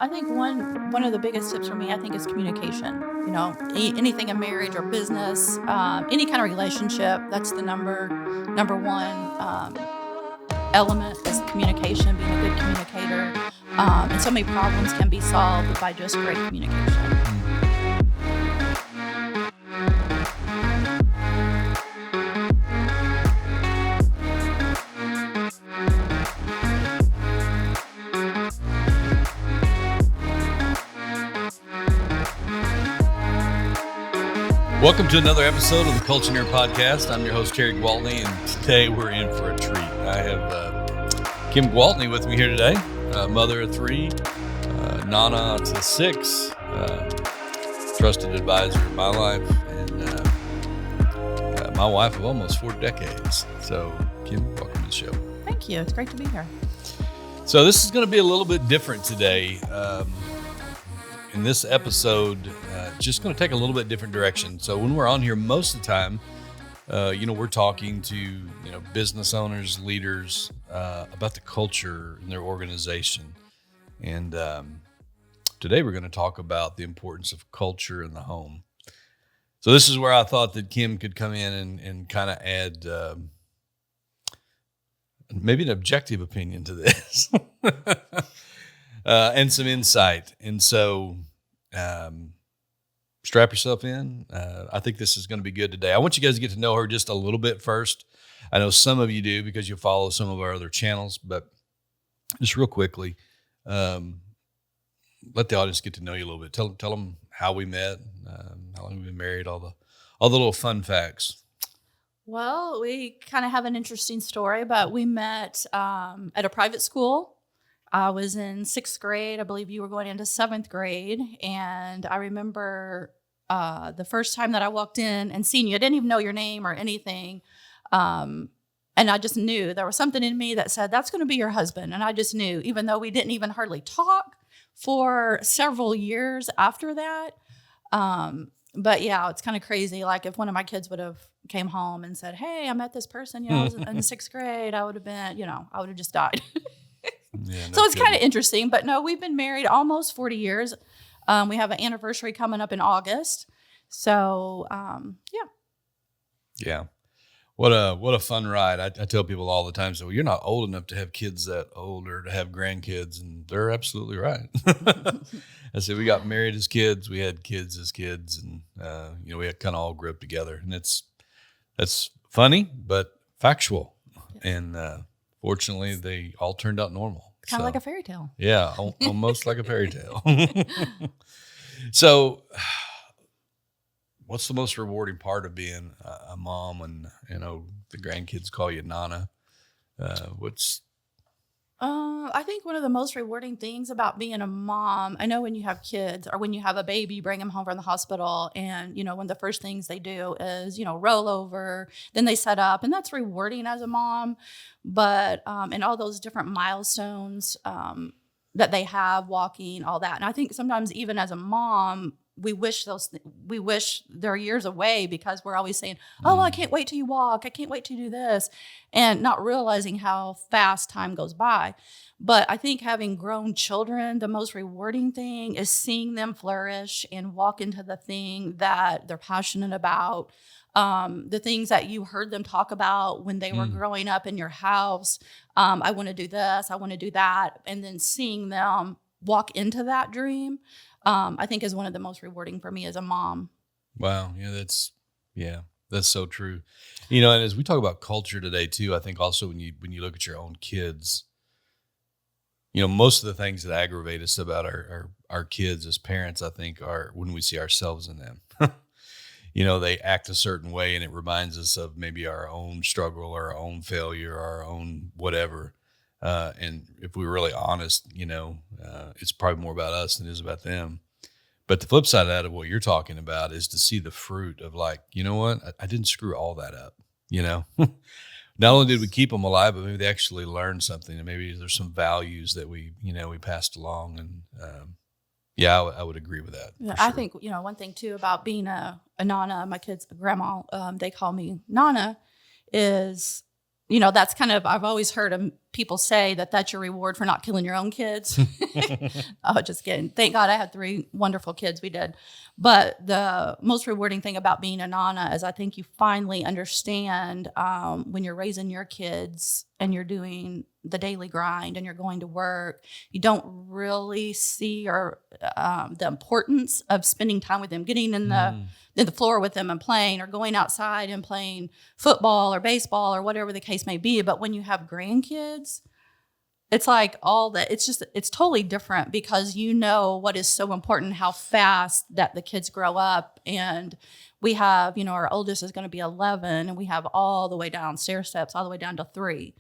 I think one of the biggest tips for me, I think, is communication. Anything in marriage or business, any kind of relationship. That's the number one element is communication, being a good communicator. And so many problems can be solved by just great communication. Welcome to another episode of the Culture-neer podcast. I'm your host, Gwaltney, and today we're in for a treat. I have Kim Gwaltney with me here today, mother of three, Nana to six, trusted advisor in my life, and my wife of almost 4 decades. So, Kim, welcome to the show. Thank you. It's great to be here. So this is going to be a little bit different today. In this episode, just going to take a little bit different direction. So when we're on here, most of the time, we're talking to, business owners, leaders, about the culture in their organization. And today we're going to talk about the importance of culture in the home. So this is where I thought that Kim could come in and kind of add maybe an objective opinion to this. And some insight. And so strap yourself in. I think this is going to be good today. I want you guys to get to know her just a little bit first. I know some of you do because you follow some of our other channels, but just real quickly, let the audience get to know you a little bit. Tell them how we met, how long we've been married, all the little fun facts. Well, we kind of have an interesting story, but we met at a private school. I was in 6th grade. I believe you were going into 7th grade. And I remember the first time that I walked in and seen you. I didn't even know your name or anything. And I just knew there was something in me that said, that's going to be your husband. And I just knew, even though we didn't even hardly talk for several years after that. But yeah, it's kind of crazy. Like if one of my kids would have came home and said, hey, I met this person, I was in 6th grade, I would have been, I would have just died. Yeah, so it's kind of interesting, but no, we've been married almost 40 years. We have an anniversary coming up in August. So, yeah. Yeah. What a fun ride. I tell people all the time, so you're not old enough to have kids that old or to have grandkids. And they're absolutely right. I said, we got married as kids. We had kids as kids. And, we had kind of all grew up together. And that's funny, but factual. Yes. And, fortunately, they all turned out normal. Kind of like a fairy tale. Yeah, almost like a fairy tale. So, what's the most rewarding part of being a mom when, the grandkids call you Nana? I think one of the most rewarding things about being a mom, I know when you have kids or when you have a baby, you bring them home from the hospital and, one of the first things they do is, roll over, then they set up, and that's rewarding as a mom. But, and all those different milestones that they have, walking, all that. And I think sometimes even as a mom, we wish they're years away because we're always saying, oh, well, I can't wait till you walk. I can't wait to do this. And not realizing how fast time goes by. But I think having grown children, the most rewarding thing is seeing them flourish and walk into the thing that they're passionate about. The things that you heard them talk about when they were growing up in your house. I want to do this. I want to do that. And then seeing them walk into that dream. I think is one of the most rewarding for me as a mom. Wow. Yeah, that's so true. And as we talk about culture today too, I think also when you look at your own kids, most of the things that aggravate us about our kids as parents, I think, are when we see ourselves in them. They act a certain way and it reminds us of maybe our own struggle or our own failure or our own whatever. And if we're really honest, it's probably more about us than it is about them. But the flip side of that, of what you're talking about, is to see the fruit of like, you know what, I didn't screw all that up, Not only did we keep them alive, but maybe they actually learned something, and maybe there's some values that we passed along. And I would agree with that. Yeah, I think, one thing too about being a Nana, my kids' grandma, they call me Nana, is that's kind of, I've always heard people say that that's your reward for not killing your own kids. Oh, just kidding. Thank God I had 3 wonderful kids. We did. But the most rewarding thing about being a Nana is I think you finally understand when you're raising your kids and you're doing the daily grind and you're going to work, you don't really see the importance of spending time with them, getting in the floor with them and playing, or going outside and playing football or baseball or whatever the case may be. But when you have grandkids, it's like it's totally different, because what is so important, how fast that the kids grow up. And we have, our oldest is going to be 11, and we have all the way down stair steps, all the way down to 3.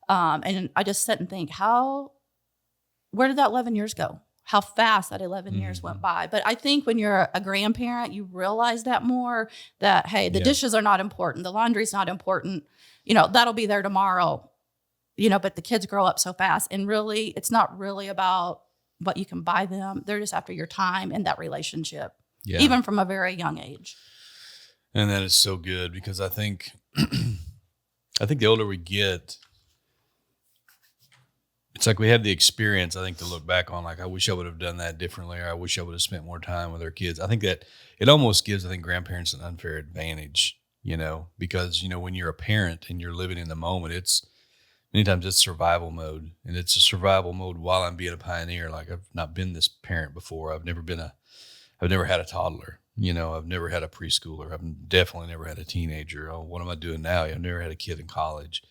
And I just sit and think, where did that 11 years go? How fast that 11 years went by. But I think when you're a grandparent, you realize that more, that, hey, the dishes are not important. The laundry's not important. That'll be there tomorrow, but the kids grow up so fast. And really, it's not really about what you can buy them. They're just after your time and that relationship, even from a very young age. And that is so good, because I think the older we get, it's like we have the experience, I think, to look back on, like, I wish I would have done that differently, or I wish I would have spent more time with our kids. I think that it almost gives, I think, grandparents an unfair advantage, because, when you're a parent and you're living in the moment, many times it's survival mode, and it's a survival mode while I'm being a pioneer. Like, I've not been this parent before. I've never had a toddler, I've never had a preschooler. I've definitely never had a teenager. Oh, what am I doing now? I've never had a kid in college.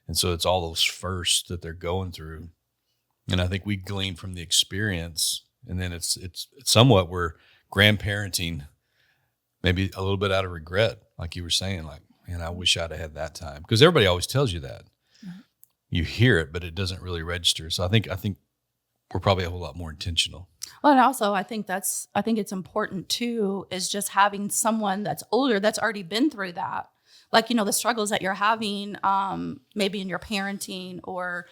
And so it's all those firsts that they're going through. And I think we glean from the experience, and then it's somewhat we're grandparenting maybe a little bit out of regret, like you were saying, like, man, I wish I'd have had that time. Because everybody always tells you that. Mm-hmm. You hear it, but it doesn't really register. So I think we're probably a whole lot more intentional. Well, and also I think it's important too, is just having someone that's older, that's already been through that. Like, the struggles that you're having, maybe in your parenting, or,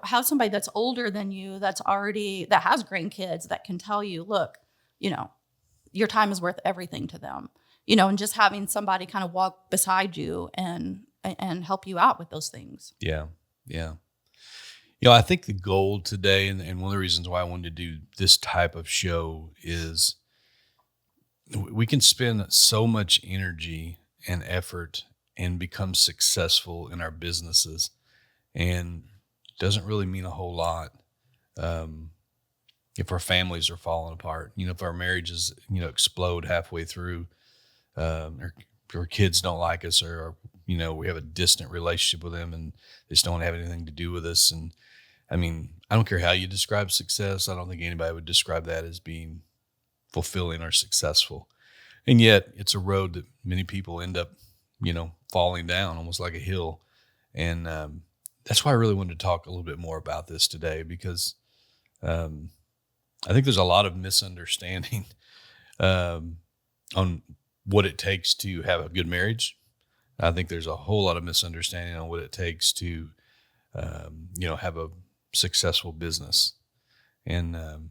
have somebody that's older than you, that has grandkids, that can tell you, look, your time is worth everything to them, and just having somebody kind of walk beside you and help you out with those things. Yeah. Yeah. I think the goal today, and one of the reasons why I wanted to do this type of show, is we can spend so much energy and effort and become successful in our businesses, and doesn't really mean a whole lot if our families are falling apart. If our marriages explode halfway through, or kids don't like us, or we have a distant relationship with them and they just don't have anything to do with us. And I mean, I don't care how you describe success. I don't think anybody would describe that as being fulfilling or successful. And yet it's a road that many people end up falling down, almost like a hill. And that's why I really wanted to talk a little bit more about this today, because I think there's a lot of misunderstanding on what it takes to have a good marriage. I think there's a whole lot of misunderstanding on what it takes to, have a successful business. And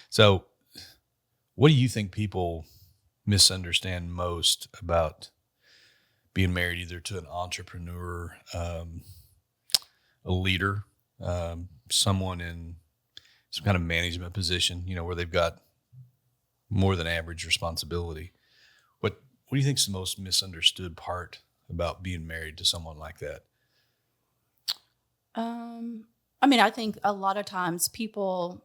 so what do you think people misunderstand most about being married, either to an entrepreneur, a leader, someone in some kind of management position, where they've got more than average responsibility? What do you think is the most misunderstood part about being married to someone like that? I think a lot of times people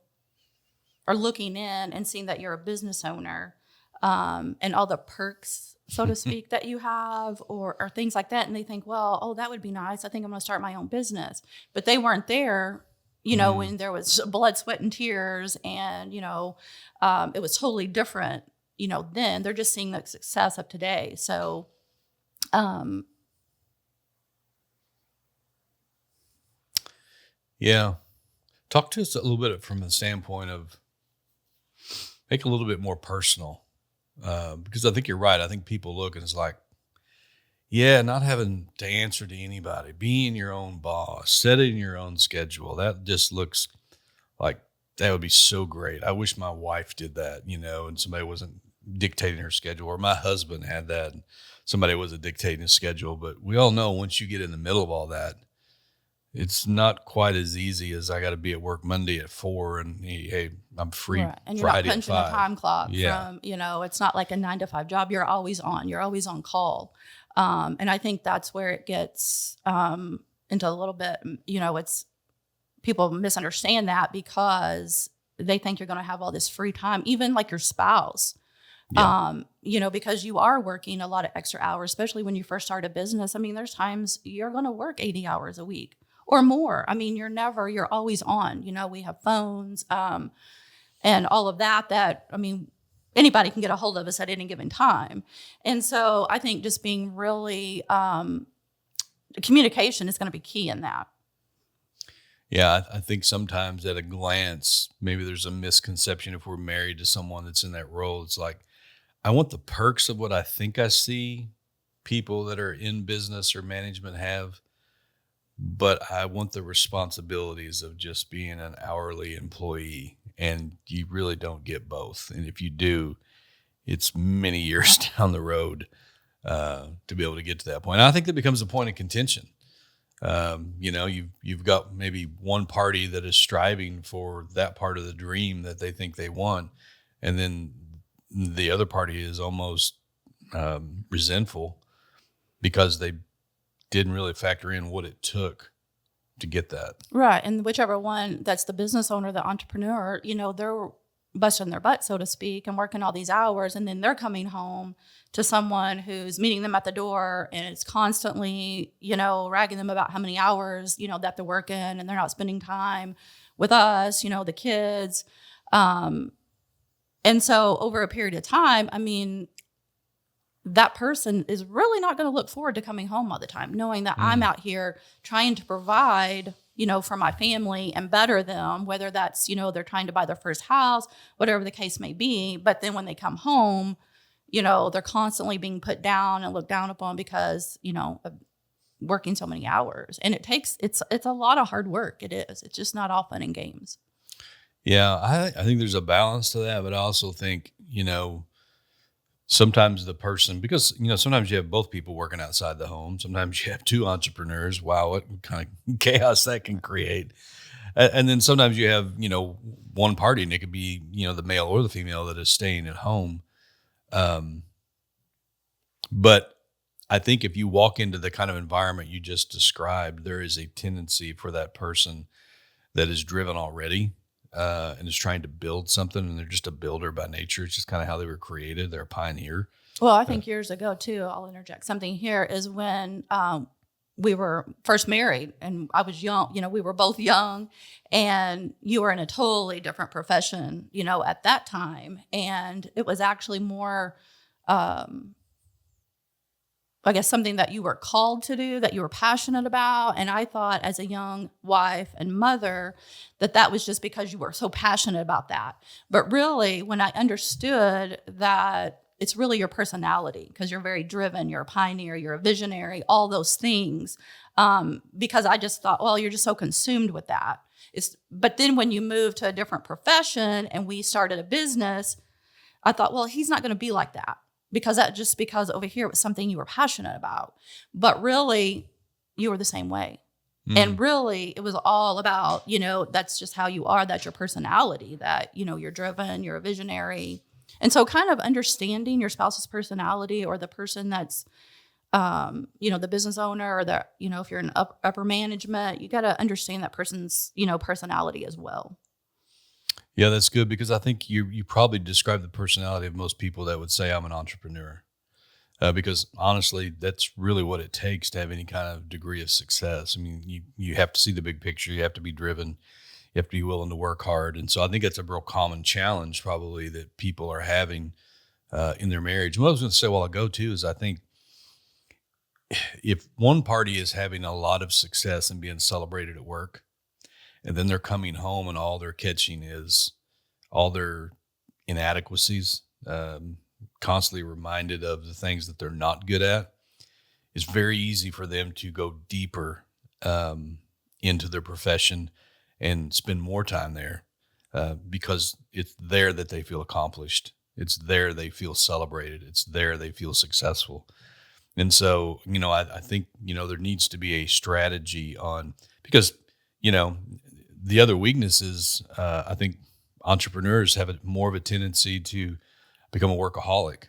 are looking in and seeing that you're a business owner, and all the perks, so to speak, that you have, or things like that. And they think, well, oh, that would be nice. I think I'm going to start my own business. But they weren't there, when there was blood, sweat, and tears, and, it was totally different, then. They're just seeing the success of today. So, yeah. Talk to us a little bit from the standpoint of make it a little bit more personal, because I think you're right. I think people look and it's like, yeah, not having to answer to anybody, being your own boss, setting your own schedule. That just looks like that would be so great. I wish my wife did that, and somebody wasn't dictating her schedule, or my husband had that. Somebody was dictating his schedule, but we all know once you get in the middle of all that, it's not quite as easy as I got to be at work Monday at 4 and hey, I'm free Right. And you're not Friday at punching a 5. time clock Yeah. from, it's not like a 9 to 5 job. You're always on. You're always on call. And I think that's where it gets into a little bit, it's people misunderstand that because they think you're going to have all this free time, even like your spouse. Yeah. Because you are working a lot of extra hours, especially when you first start a business. I mean, there's times you're going to work 80 hours a week or more. I mean, you're always on. We have phones and all of that, I mean, anybody can get a hold of us at any given time. And so I think just being really, communication is going to be key in that. Yeah, I think sometimes at a glance, maybe there's a misconception if we're married to someone that's in that role. It's like, I want the perks of what I think I see people that are in business or management have, but I want the responsibilities of just being an hourly employee. And you really don't get both. And if you do, it's many years down the road to be able to get to that point. And I think that becomes a point of contention. You've got maybe one party that is striving for that part of the dream that they think they want, and then the other party is almost resentful because they didn't really factor in what it took to get that. Right. And whichever one that's the business owner, the entrepreneur, they're busting their butt, so to speak, and working all these hours. And then they're coming home to someone who's meeting them at the door and it's constantly, ragging them about how many hours, that they're working and they're not spending time with us, the kids. And so over a period of time, I mean, that person is really not going to look forward to coming home all the time, knowing that I'm out here trying to provide, for my family and better them, whether that's, they're trying to buy their first house, whatever the case may be. But then when they come home, they're constantly being put down and looked down upon because, of working so many hours. And it's a lot of hard work. It is. It's just not all fun and games. Yeah, I think there's a balance to that, but I also think, sometimes the person, because, sometimes you have both people working outside the home. Sometimes you have two entrepreneurs. Wow, what kind of chaos that can create. And then sometimes you have, one party, and it could be, the male or the female that is staying at home. But I think if you walk into the kind of environment you just described, there is a tendency for that person that is driven already and is trying to build something, and they're just a builder by nature. It's just kind of how they were created. They're a pioneer. Well, I think years ago, too, I'll interject something here, is when we were first married and I was young, we were both young and you were in a totally different profession, at that time. And it was actually more, I guess, something that you were called to do, that you were passionate about. And I thought as a young wife and mother that was just because you were so passionate about that. But really, when I understood that it's really your personality, because you're very driven, you're a pioneer, you're a visionary, all those things, because I just thought, well, you're just so consumed with that. But then when you move to a different profession and we started a business, I thought, well, he's not going to be like that. Because over here it was something you were passionate about. But really, you were the same way. And really, it was all about, that's just how you are. That's your personality, that, you're driven, you're a visionary. And so kind of understanding your spouse's personality, or the person that's, the business owner, or if you're in upper management, you got to understand that person's, personality as well. Yeah, that's good, because I think you probably describe the personality of most people that would say I'm an entrepreneur, because honestly, that's really what it takes to have any kind of degree of success. I mean, you have to see the big picture. You have to be driven. You have to be willing to work hard. And so I think that's a real common challenge probably that people are having in their marriage. And what I was going to say a while ago too is I think if one party is having a lot of success and being celebrated at work, and then they're coming home and all they're catching is all their inadequacies, constantly reminded of the things that they're not good at, it's very easy for them to go deeper into their profession and spend more time there because it's there that they feel accomplished. It's there they feel celebrated. It's there they feel successful. And so, I think, there needs to be a strategy on, because, you know, the other weakness is, I think entrepreneurs have more of a tendency to become a workaholic.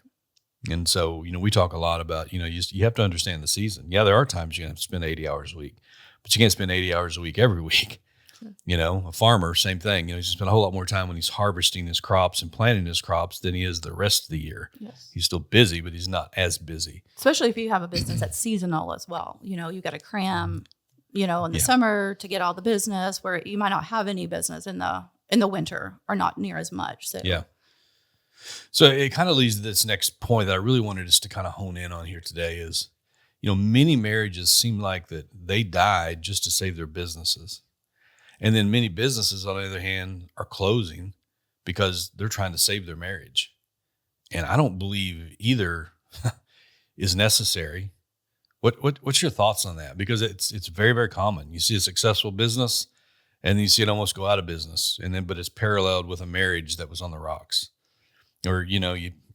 And so, we talk a lot about, you have to understand the season. Yeah, there are times you have to spend 80 hours a week, but you can't spend 80 hours a week every week. Sure. A farmer, same thing. He's spent a whole lot more time when he's harvesting his crops and planting his crops than he is the rest of the year. Yes. He's still busy, but he's not as busy. Especially if you have a business that's seasonal as well. You got to cram, in the summer to get all the business, where you might not have any business in the winter, or not near as much. So Yeah. So it kind of leads to this next point that I really wanted us to kind of hone in on here today is, many marriages seem like that they died just to save their businesses. And then many businesses, on the other hand, are closing because they're trying to save their marriage. And I don't believe either is necessary. What's your thoughts on that? Because it's very, very common. You see a successful business and you see it almost go out of business. But it's paralleled with a marriage that was on the rocks, or,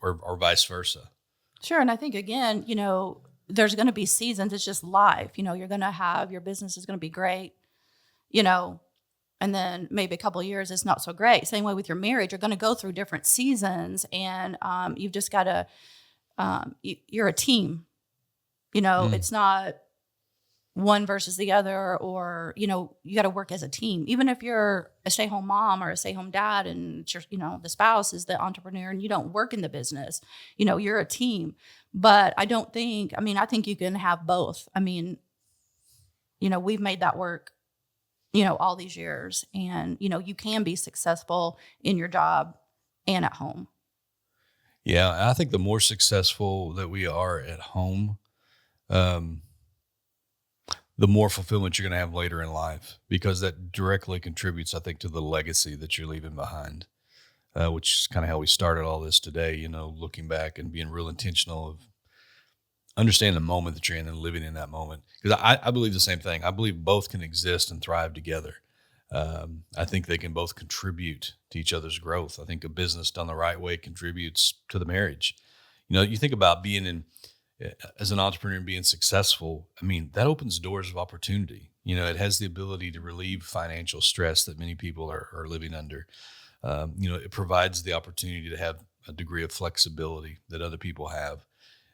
or vice versa. Sure. And I think, again, there's going to be seasons. It's just life. You're going to have, your business is going to be great, and then maybe a couple of years it's not so great. Same way with your marriage. You're going to go through different seasons, and you've just got to, you're a team. It's not one versus the other, or, you got to work as a team. Even if you're a stay-home mom or a stay-home dad, and it's your, the spouse is the entrepreneur and you don't work in the business, you're a team. But I think you can have both. We've made that work, all these years, and, you can be successful in your job and at home. Yeah. I think the more successful that we are at home, the more fulfillment you're going to have later in life, because that directly contributes, I think, to the legacy that you're leaving behind, which is kind of how we started all this today, looking back and being real intentional of understanding the moment that you're in and living in that moment. Because I believe the same thing. I believe both can exist and thrive together. I think they can both contribute to each other's growth. I think a business done the right way contributes to the marriage. You think about being as an entrepreneur and being successful, that opens doors of opportunity. It has the ability to relieve financial stress that many people are living under. It provides the opportunity to have a degree of flexibility that other people have,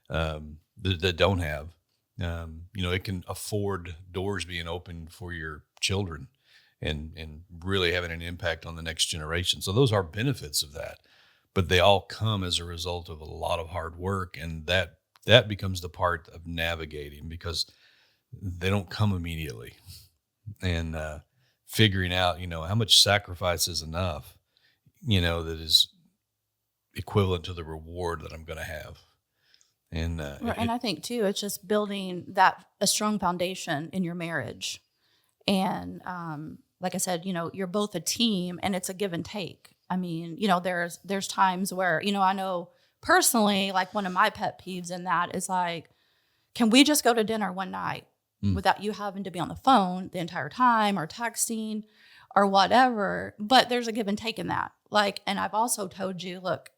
that don't have. It can afford doors being open for your children and really having an impact on the next generation. So those are benefits of that, but they all come as a result of a lot of hard work. And that becomes the part of navigating, because they don't come immediately, and figuring out, how much sacrifice is enough, that is equivalent to the reward that I'm going to have. And and I think too, it's just building a strong foundation in your marriage. And like I said, you're both a team, and it's a give and take. There's times where, I know personally, like, one of my pet peeves in that is, like, can we just go to dinner one night without you having to be on the phone the entire time, or texting or whatever? But there's a give and take in that. Like, and I've also told you, look,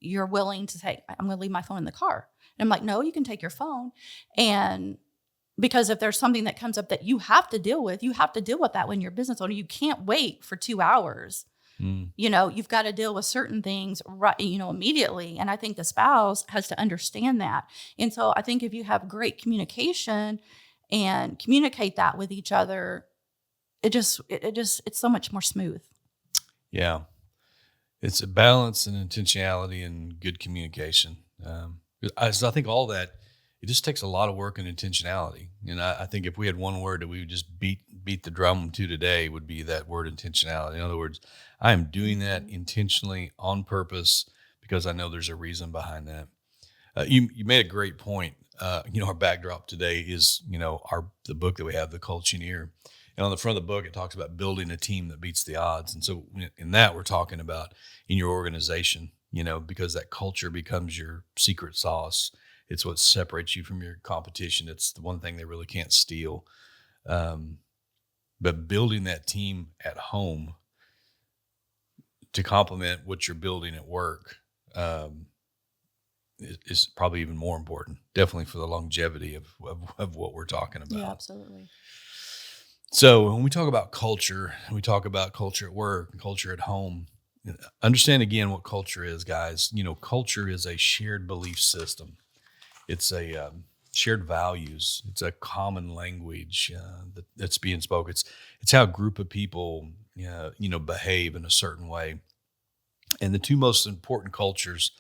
you're willing to say, I'm going to leave my phone in the car. And I'm like, no, you can take your phone. And because if there's something that comes up that you have to deal with, you have to deal with that when you're a business owner. You can't wait for 2 hours. You've got to deal with certain things right, immediately. And I think the spouse has to understand that. And so I think if you have great communication and communicate that with each other, it's so much more smooth. Yeah. It's a balance and intentionality and good communication. So I think all that, it just takes a lot of work and intentionality. And I think if we had one word that we would just beat the drum to today, would be that word intentionality. In other words, I am doing that intentionally, on purpose, because I know there's a reason behind that. You made a great point. Our backdrop today is, the book that we have, the Culture-neer. And on the front of the book, it talks about building a team that beats the odds. And so in that, we're talking about in your organization, because that culture becomes your secret sauce. It's what separates you from your competition. It's the one thing they really can't steal. But building that team at home to complement what you're building at work, um, is probably even more important, definitely for the longevity of what we're talking Yeah, about. absolutely. So when we talk about culture, we talk about culture at work, culture at home. Understand again what culture is, guys. Culture is a shared belief system. It's a shared values. It's a common language that's being spoken. It's how a group of people, behave in a certain way. And the two most important cultures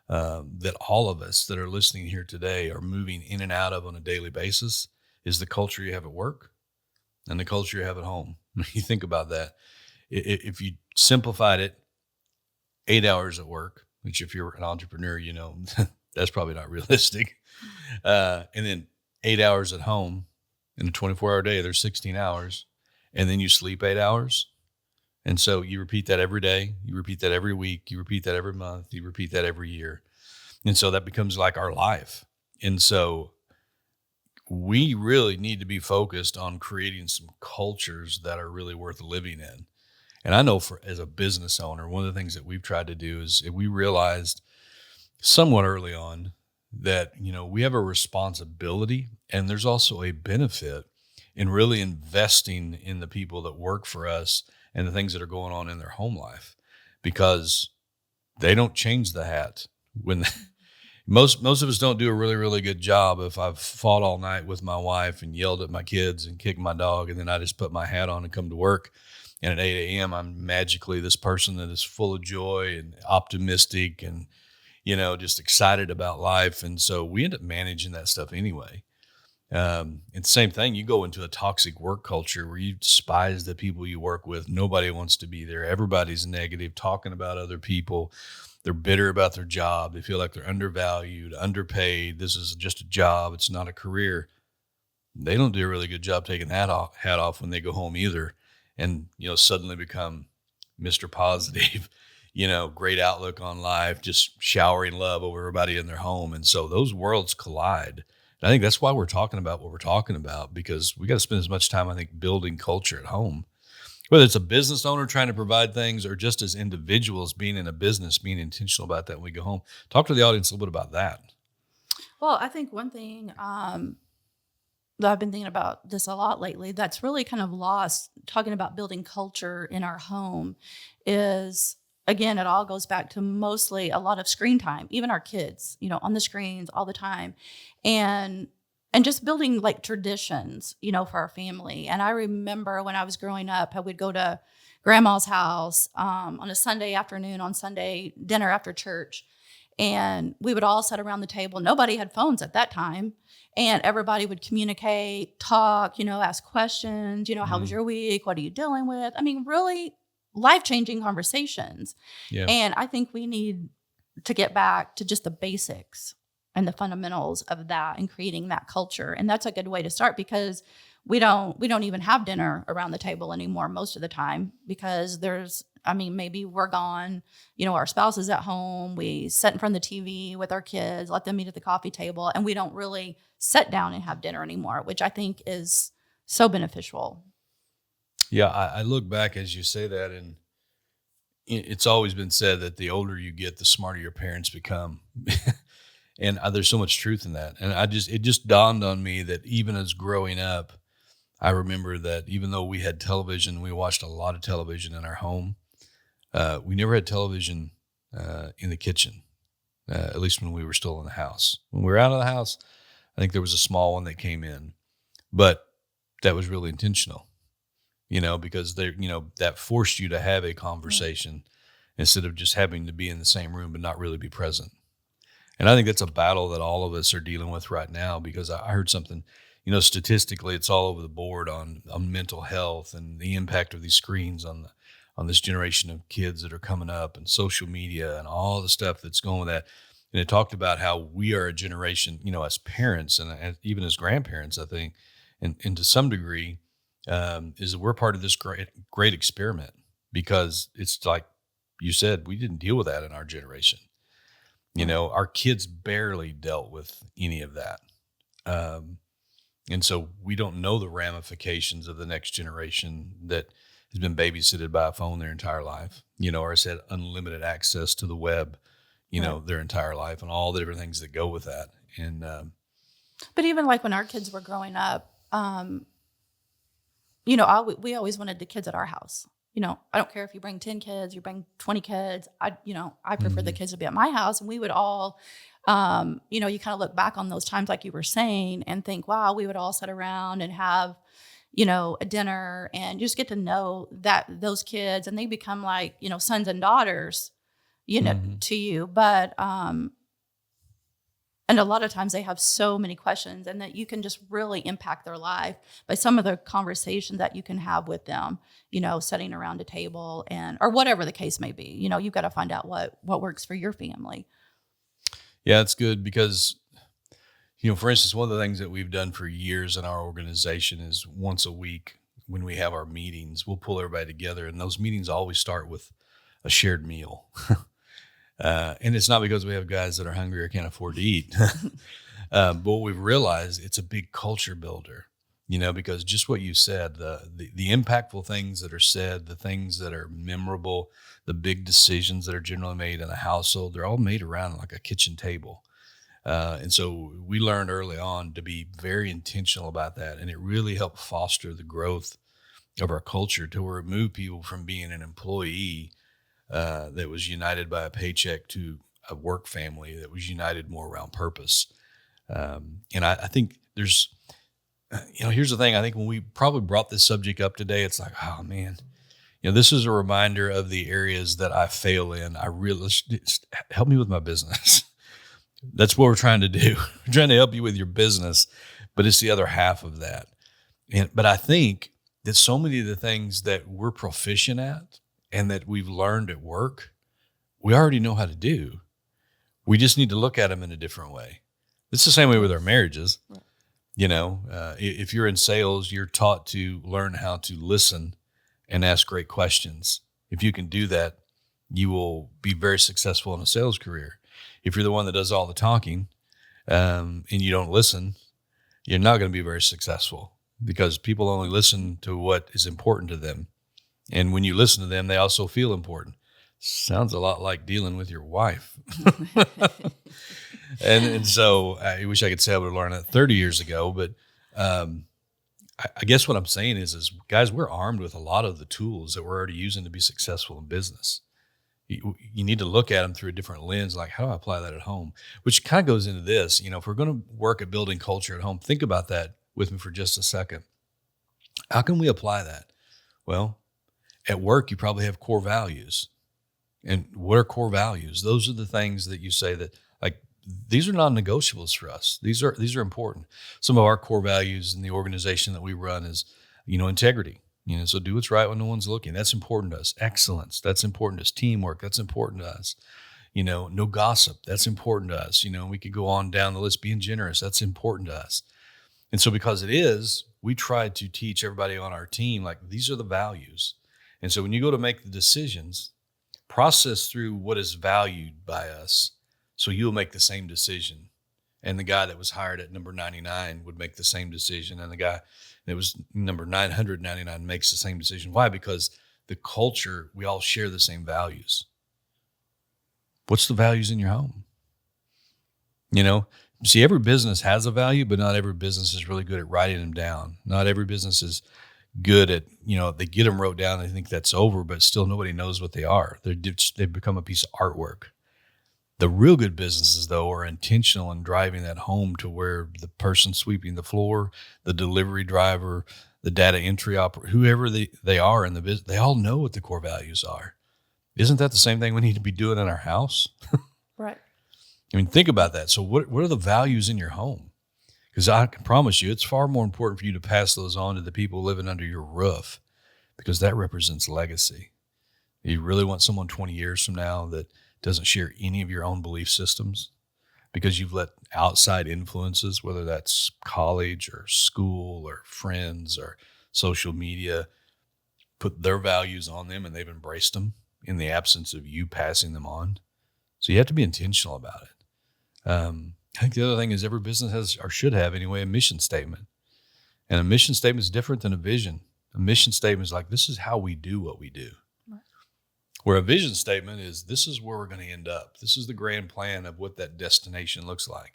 that all of us that are listening here today are moving in and out of on a daily basis is the culture you have at work and the culture you have at home. You think about that. If you simplified it, 8 hours at work, which if you're an entrepreneur, that's probably not realistic. And then 8 hours at home in a 24-hour day, there's 16 hours. And then you sleep 8 hours. And so you repeat that every day. You repeat that every week. You repeat that every month. You repeat that every year. And so that becomes like our life. And so we really need to be focused on creating some cultures that are really worth living in. And I know as a business owner, one of the things that we've tried to do is we realized somewhat early on that, we have a responsibility and there's also a benefit in really investing in the people that work for us and the things that are going on in their home life, because they don't change the hat when most of us don't do a really, really good job. If I've fought all night with my wife and yelled at my kids and kicked my dog, and then I just put my hat on and come to work, and at 8 a.m. I'm magically this person that is full of joy and optimistic and, just excited about life. And so we end up managing that stuff anyway. And same thing, you go into a toxic work culture where you despise the people you work with. Nobody wants to be there. Everybody's negative, talking about other people. They're bitter about their job. They feel like they're undervalued, underpaid. This is just a job. It's not a career. They don't do a really good job taking that hat off when they go home either. And, suddenly become Mr. Positive, great outlook on life, just showering love over everybody in their home. And so those worlds collide. And I think that's why we're talking about what we're talking about, because we got to spend as much time, I think, building culture at home, whether it's a business owner trying to provide things or just as individuals being in a business, being intentional about that when we go home. Talk to the audience a little bit about that. Well, I think one thing that I've been thinking about this a lot lately that's really kind of lost talking about building culture in our home is, again, it all goes back to mostly a lot of screen time, even our kids, on the screens all the time. And just building like traditions, for our family. And I remember when I was growing up, I would go to grandma's house on a Sunday afternoon, on Sunday dinner after church. And we would all sit around the table. Nobody had phones at that time. And everybody would communicate, talk, ask questions, how was your week? What are you dealing with? I mean, really life-changing conversations. Yeah. And I think we need to get back to just the basics and the fundamentals of that and creating that culture. And that's a good way to start, because we don't even have dinner around the table anymore most of the time, because maybe we're gone, our spouse is at home, we sit in front of the TV with our kids, let them eat at the coffee table, and we don't really sit down and have dinner anymore, which I think is so beneficial. Yeah. I look back as you say that, and it's always been said that the older you get, the smarter your parents become. And there's so much truth in that. And it just dawned on me that even as growing up, I remember that even though we had television, we watched a lot of television in our home. We never had television in the kitchen, at least when we were still in the house. When we were out of the house, I think there was a small one that came in, but that was really intentional, because that forced you to have a conversation instead of just having to be in the same room but not really be present. And I think that's a battle that all of us are dealing with right now, because I heard something, statistically, it's all over the board on mental health and the impact of these screens on this generation of kids that are coming up, and social media and all the stuff that's going with that. And it talked about how we are a generation, as parents and even as grandparents, I think, and to some degree, is that we're part of this great experiment, because it's like you said, we didn't deal with that in our generation. Our kids barely dealt with any of that. And so we don't know the ramifications of the next generation that has been babysitted by a phone their entire life, or has had unlimited access to the web, Right. their entire life and all the different things that go with that. And But even like when our kids were growing up, we always wanted the kids at our house. I don't care if you bring 10 kids, you bring 20 kids. I prefer the mhm, kids to be at my house. And we would all, you kind of look back on those times, like you were saying, and think, wow, we would all sit around and have, a dinner and just get to know those kids, and they become like, sons and daughters, mhm. to you. But, and a lot of times they have so many questions, and that you can just really impact their life by some of the conversations that you can have with them, sitting around a table or whatever the case may be. You've got to find out what works for your family. Yeah, it's good because, for instance, one of the things that we've done for years in our organization is once a week when we have our meetings, we'll pull everybody together, and those meetings always start with a shared meal. And it's not because we have guys that are hungry or can't afford to eat. But what we've realized, it's a big culture builder, because just what you said, the impactful things that are said, the things that are memorable, the big decisions that are generally made in a household, they're all made around like a kitchen table. And so we learned early on to be very intentional about that. And it really helped foster the growth of our culture to where it moved people from being an employee that was united by a paycheck to a work family that was united more around purpose. And I think here's the thing. I think when we probably brought this subject up today, it's like, oh man, this is a reminder of the areas that I fail in. I really just help me with my business. That's what we're trying to do. We're trying to help you with your business, but it's the other half of that. But I think that so many of the things that we're proficient at and that we've learned at work, we already know how to do. We just need to look at them in a different way. It's the same way with our marriages. Right. If you're in sales, you're taught to learn how to listen and ask great questions. If you can do that, you will be very successful in a sales career. If you're the one that does all the talking and you don't listen, you're not going to be very successful because people only listen to what is important to them. And when you listen to them, they also feel important. Sounds a lot like dealing with your wife. And so I wish I could say I would have learned that 30 years ago. But I guess what I'm saying is guys, we're armed with a lot of the tools that we're already using to be successful in business. You need to look at them through a different lens, like how do I apply that at home? Which kind of goes into this, if we're going to work at building culture at home, think about that with me for just a second. How can we apply that? Well, at work, you probably have core values. And what are core values? Those are the things that you say that like, these are non-negotiables for us. These are important. Some of our core values in the organization that we run is, integrity. So do what's right when no one's looking. That's important to us. Excellence. That's important to us. Teamwork. That's important to us. No gossip. That's important to us. We could go on down the list. Being generous. That's important to us. And so because it is, we try to teach everybody on our team, like these are the values. And so when you go to make the decisions, process through what is valued by us. So you'll make the same decision. And the guy that was hired at number 99 would make the same decision. And the guy that was number 999 makes the same decision. Why? Because the culture, we all share the same values. What's the values in your home? See, every business has a value, but not every business is really good at writing them down. Not every business is good at, they get them wrote down, they think that's over, but still nobody knows what they are. They've become a piece of artwork. The real good businesses, though, are intentional in driving that home to where the person sweeping the floor, the delivery driver, the data entry operator, whoever they are in the business, they all know what the core values are. Isn't that the same thing we need to be doing in our house? Right. I mean, think about that. So what are the values in your home? Because I can promise you, it's far more important for you to pass those on to the people living under your roof because that represents legacy. You really want someone 20 years from now that doesn't share any of your own belief systems because you've let outside influences, whether that's college or school or friends or social media, put their values on them and they've embraced them in the absence of you passing them on. So you have to be intentional about it. I think the other thing is every business has, or should have anyway, a mission statement. And a mission statement is different than a vision. A mission statement is like, this is how we do what we do. Where a vision statement is, this is where we're going to end up. This is the grand plan of what that destination looks like.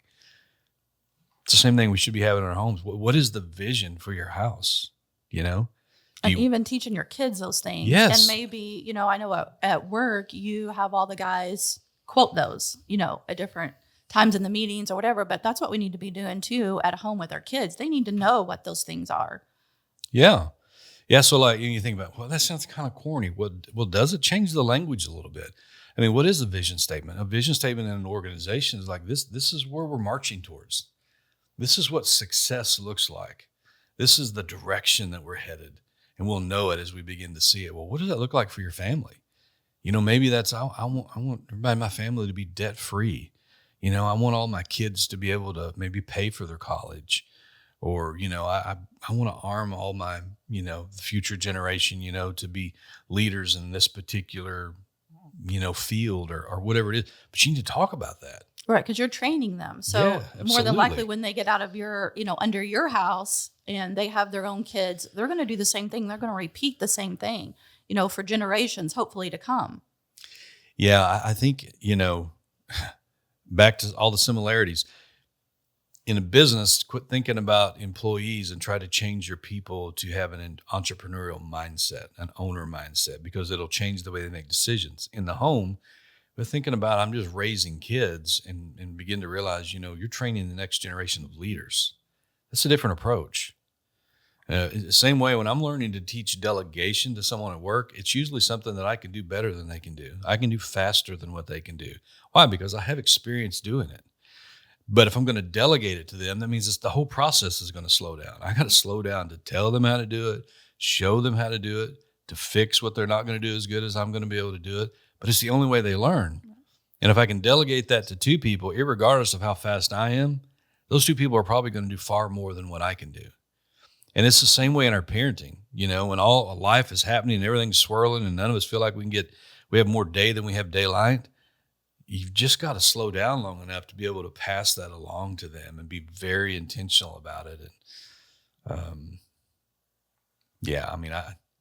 It's the same thing we should be having in our homes. What is the vision for your house? You know? And even teaching your kids those things. Yes. And maybe, I know at work, you have all the guys quote those, at different times in the meetings or whatever. But that's what we need to be doing too at home with our kids. They need to know what those things are. Yeah. Yeah. So like you think about, well, that sounds kind of corny. Well, does it change the language a little bit? I mean, what is a vision statement? A vision statement in an organization is like this. This is where we're marching towards. This is what success looks like. This is the direction that we're headed. And we'll know it as we begin to see it. Well, what does that look like for your family? Maybe that's, I want everybody in my family to be debt free. I want all my kids to be able to maybe pay for their college. Or, I want to arm all my, future generation, to be leaders in this particular, field or whatever it is. But you need to talk about that. Right, because you're training them. So more than likely when they get out of your, under your house and they have their own kids, they're going to do the same thing. They're going to repeat the same thing, for generations, hopefully to come. Yeah, I think, back to all the similarities. In a business, quit thinking about employees and try to change your people to have an entrepreneurial mindset, an owner mindset, because it'll change the way they make decisions. In the home, but thinking about, I'm just raising kids and begin to realize, you're training the next generation of leaders. That's a different approach. Same way when I'm learning to teach delegation to someone at work, it's usually something that I can do better than they can do. I can do faster than what they can do. Why? Because I have experience doing it. But if I'm going to delegate it to them, that means the whole process is going to slow down. I got to slow down to tell them how to do it, show them how to do it, to fix what they're not going to do as good as I'm going to be able to do it. But it's the only way they learn. And if I can delegate that to two people, irregardless of how fast I am, those two people are probably going to do far more than what I can do. And it's the same way in our parenting. When all life is happening and everything's swirling and none of us feel like we have more day than we have daylight, you've just got to slow down long enough to be able to pass that along to them and be very intentional about it. And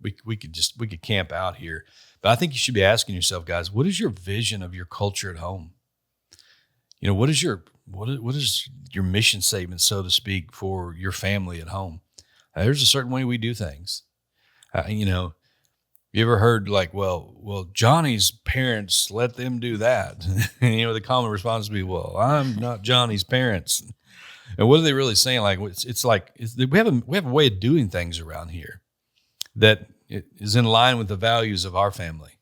we could camp out here, but I think you should be asking yourself, guys, what is your vision of your culture at home? What is your mission statement, so to speak, for your family at home? There's a certain way we do things. You ever heard like, well, Johnny's parents let them do that. And, the common response would be, well, I'm not Johnny's parents. And what are they really saying? Like, we have a way of doing things around here that is in line with the values of our family.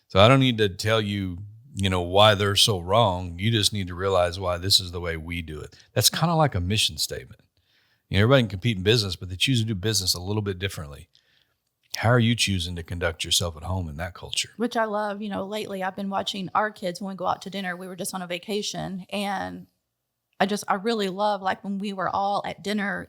So I don't need to tell you, why they're so wrong. You just need to realize why this is the way we do it. That's kind of like a mission statement. Everybody can compete in business, but they choose to do business a little bit differently. How are you choosing to conduct yourself at home in that culture? Which I love. Lately I've been watching our kids when we go out to dinner. We were just on a vacation, and I really love, like, when we were all at dinner,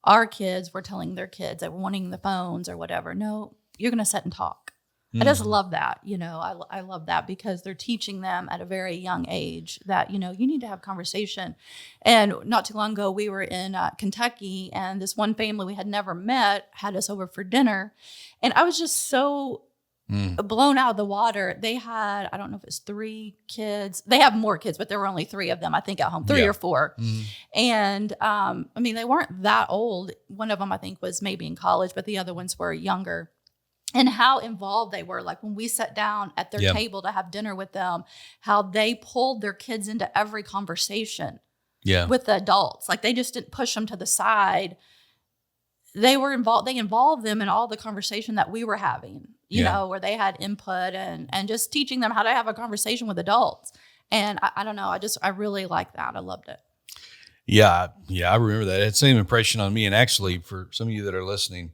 our kids were telling their kids that were wanting the phones or whatever. No, you're going to sit and talk. I just love that. I love that because they're teaching them at a very young age that, you need to have conversation. And not too long ago, we were in Kentucky, and this one family we had never met had us over for dinner. And I was just so blown out of the water. They had, I don't know if it's 3 kids. They have more kids, but there were only 3 of them, I think, at home, 3 or 4. And they weren't that old. One of them, I think, was maybe in college, but the other ones were younger. And how involved they were. Like when we sat down at their table to have dinner with them, how they pulled their kids into every conversation with the adults. Like they just didn't push them to the side. They were involved. They involved them in all the conversation that we were having, you know, where they had input and just teaching them how to have a conversation with adults. And I don't know. I really like that. I loved it. Yeah. I remember that. It had the same impression on me. And actually, for some of you that are listening,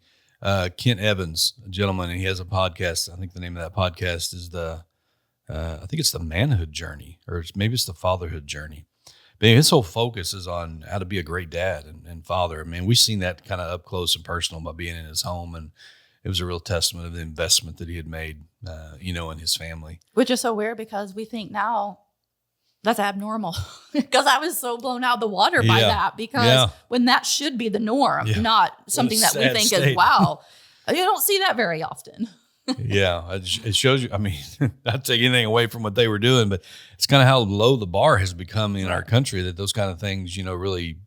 Kent Evans, a gentleman, and he has a podcast. I think the name of that podcast is I think it's the manhood journey, or maybe it's the fatherhood journey. But his whole focus is on how to be a great dad and father. I mean, we've seen that kind of up close and personal by being in his home, and it was a real testament of the investment that he had made, in his family. Which is so weird because we think now that's abnormal because I was so blown out of the water by that because when that should be the norm, not something that we think is, wow, you don't see that very often. Yeah, it shows you. I mean, not take anything away from what they were doing, but it's kind of how low the bar has become in our Right. country that those kind of things, really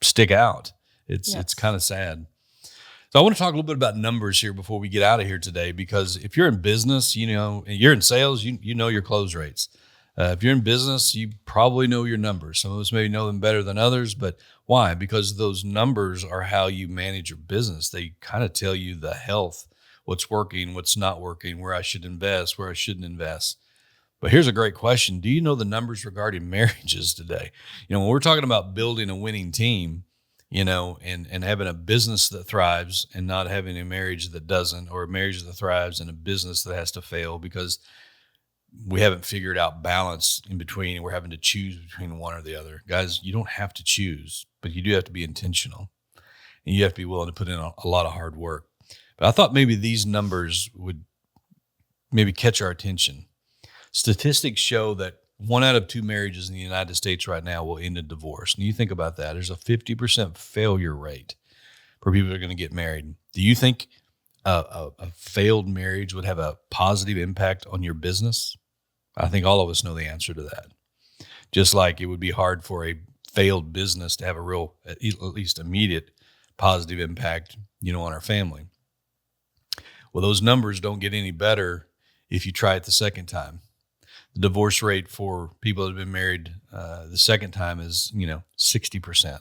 stick out. It's kind Yes. of sad. So I want to talk a little bit about numbers here before we get out of here today, because if you're in business, and you're in sales, you know your close rates. If you're in business, you probably know your numbers. Some of us maybe know them better than others, but why? Because those numbers are how you manage your business. They kind of tell you the health, what's working, what's not working, where I should invest, where I shouldn't invest. But here's a great question. Do you know the numbers regarding marriages today? When we're talking about building a winning team, and having a business that thrives and not having a marriage that doesn't, or a marriage that thrives and a business that has to fail because we haven't figured out balance in between and we're having to choose between one or the other. Guys, you don't have to choose, but you do have to be intentional and you have to be willing to put in a lot of hard work. But I thought maybe these numbers would maybe catch our attention. Statistics show that 1 out of 2 marriages in the United States right now will end in divorce. And you think about that. There's a 50% failure rate for people that are going to get married. Do you think a failed marriage would have a positive impact on your business? I think all of us know the answer to that. Just like it would be hard for a failed business to have a real, at least immediate positive impact, on our family. Well, those numbers don't get any better if you try it the second time. The divorce rate for people that have been married the second time is, 60%.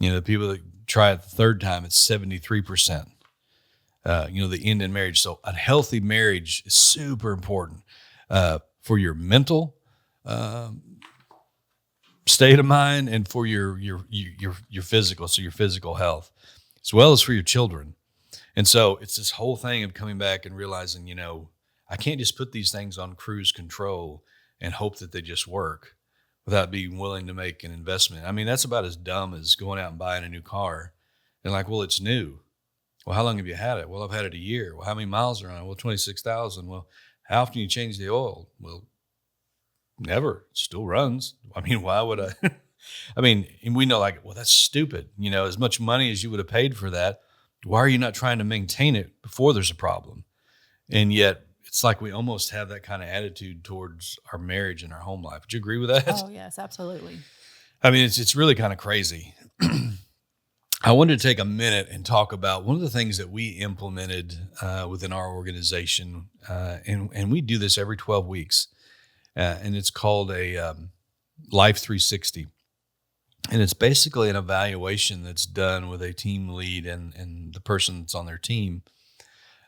The people that try it the third time, it's 73%. The end in marriage. So a healthy marriage is super important for your mental state of mind and for your physical, so your physical health, as well as for your children. And so it's this whole thing of coming back and realizing, I can't just put these things on cruise control and hope that they just work without being willing to make an investment. I mean, that's about as dumb as going out and buying a new car and like, well, it's new. Well, how long have you had it? Well, I've had it a year. Well, how many miles are on it? Well, 26,000. Well, how often do you change the oil? Well, never. It still runs. I mean, why would I? I mean, and we know like, well, that's stupid. As much money as you would have paid for that, why are you not trying to maintain it before there's a problem? And yet it's like we almost have that kind of attitude towards our marriage and our home life. Would you agree with that? Oh, yes, absolutely. I mean, it's really kind of crazy. I wanted to take a minute and talk about one of the things that we implemented within our organization, and we do this every 12 weeks, and it's called a Life 360. And it's basically an evaluation that's done with a team lead and the person that's on their team.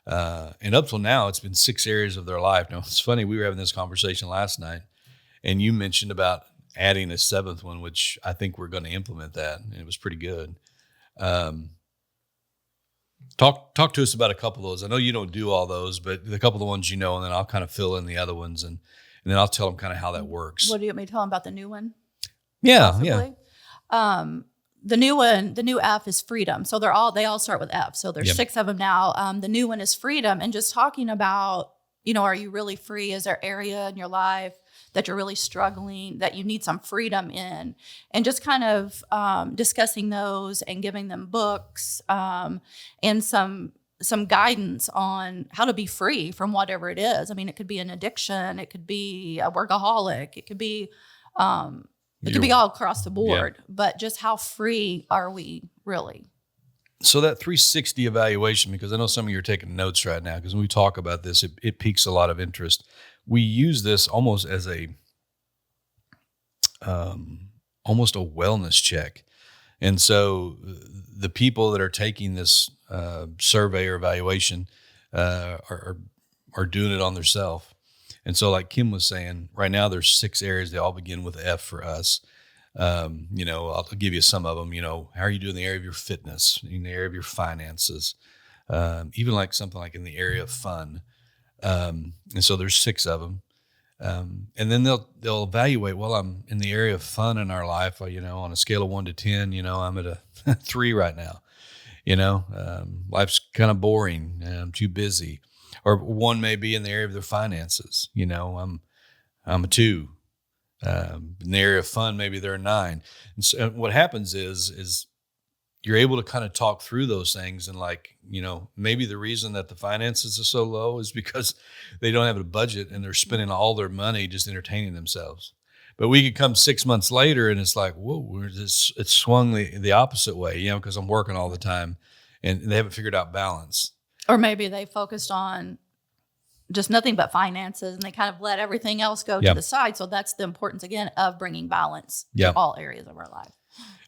And up till now, it's been 6 areas of their life. Now, it's funny, we were having this conversation last night, and you mentioned about adding a 7th one, which I think we're going to implement that, and it was pretty good. Talk to us about a couple of those. I know you don't do all those, but a couple of the ones and then I'll kind of fill in the other ones, and then I'll tell them kind of how that works. What do you want me to tell them about the new one? Yeah, possibly? Yeah. The new one, the new F is freedom. So they all start with F. So there's 6 of them now. The new one is freedom, and just talking about, are you really free? Is there area in your life that you're really struggling, that you need some freedom in? And just kind of discussing those and giving them books and some guidance on how to be free from whatever it is. I mean, it could be an addiction. It could be a workaholic. It could be all across the board, but just how free are we really? So that 360 evaluation, because I know some of you are taking notes right now, because when we talk about this, it piques a lot of interest. We use this almost as almost a wellness check. And so the people that are taking this survey or evaluation are doing it on themselves. And so like Kim was saying, right now there's 6 areas. They all begin with F for us. I'll give you some of them. How are you doing in the area of your fitness, in the area of your finances, even like something like in the area of fun. And so there's 6 of them. And then they'll evaluate, well, I'm in the area of fun in our life, on a scale of 1 to 10, I'm at a 3 right now. Life's kind of boring. I'm too busy. Or one may be in the area of their finances. I'm a 2. In the area of fun, maybe they're a 9. And so what happens is you're able to kind of talk through those things. And like, maybe the reason that the finances are so low is because they don't have a budget and they're spending all their money just entertaining themselves. But we could come 6 months later and it's like, whoa, it's swung the opposite way, because I'm working all the time and they haven't figured out balance. Or maybe they focused on just nothing but finances and they kind of let everything else go to the side. So that's the importance, again, of bringing balance to all areas of our life.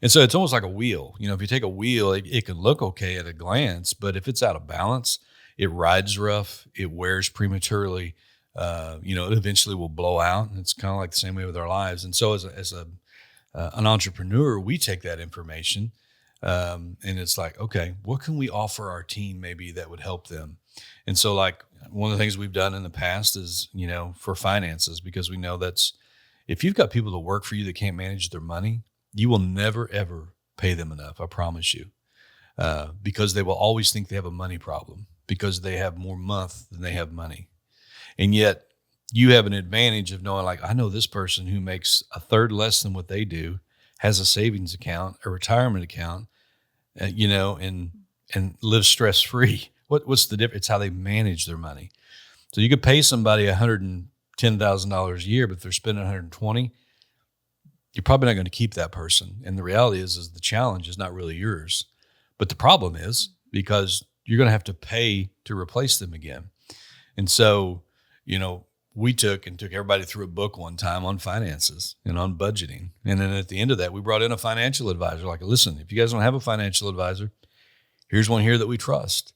And so it's almost like a wheel. If you take a wheel, it can look okay at a glance, but if it's out of balance, it rides rough, it wears prematurely, it eventually will blow out. And it's kind of like the same way with our lives. And so as an entrepreneur, we take that information and it's like, okay, what can we offer our team maybe that would help them? And so like one of the things we've done in the past is, for finances, because we know that's, if you've got people that work for you that can't manage their money, you will never, ever pay them enough. I promise you, because they will always think they have a money problem because they have more month than they have money. And yet you have an advantage of knowing, like, I know this person who makes a third less than what they do, has a savings account, a retirement account, and lives stress-free. What's the difference? It's how they manage their money. So you could pay somebody $110,000 a year, but if they're spending $120,000, you're probably not going to keep that person. And the reality is the challenge is not really yours. But the problem is because you're going to have to pay to replace them again. And so, we took everybody through a book one time on finances and on budgeting. And then at the end of that, we brought in a financial advisor. Like, listen, if you guys don't have a financial advisor, here's one here that we trust.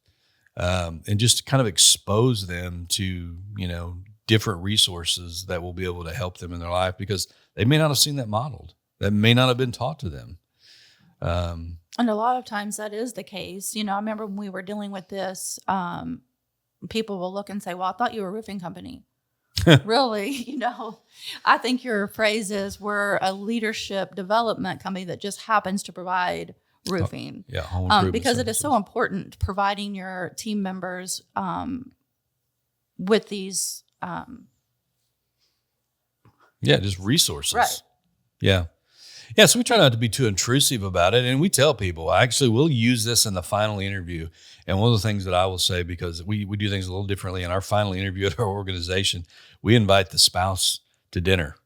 And just to kind of expose them to, different resources that will be able to help them in their life, because they may not have seen that modeled. That may not have been taught to them. And a lot of times that is the case. I remember when we were dealing with this, people will look and say, well, I thought you were a roofing company. Really? I think your phrase is we're a leadership development company that just happens to provide roofing. Home because it is so important providing your team members with these just resources. Right. Yeah, so we try not to be too intrusive about it, and we tell people, actually, we'll use this in the final interview. And one of the things that I will say, because we do things a little differently, in our final interview at our organization, we invite the spouse to dinner.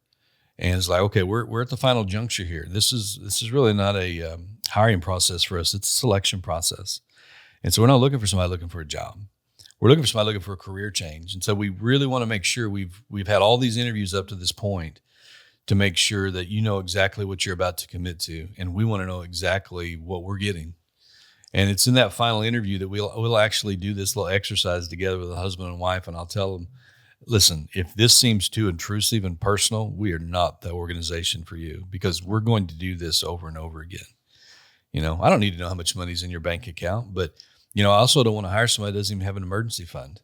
And it's like, okay, we're at the final juncture here. This is really not a hiring process for us. It's a selection process. And so we're not looking for somebody looking for a job. We're looking for somebody looking for a career change. And so we really want to make sure we've had all these interviews up to this point to make sure that you know exactly what you're about to commit to. And we want to know exactly what we're getting. And it's in that final interview that we'll actually do this little exercise together with a husband and wife. And I'll tell them, listen, if this seems too intrusive and personal, we are not the organization for you, because we're going to do this over and over again. I don't need to know how much money's in your bank account, but, I also don't want to hire somebody that doesn't even have an emergency fund,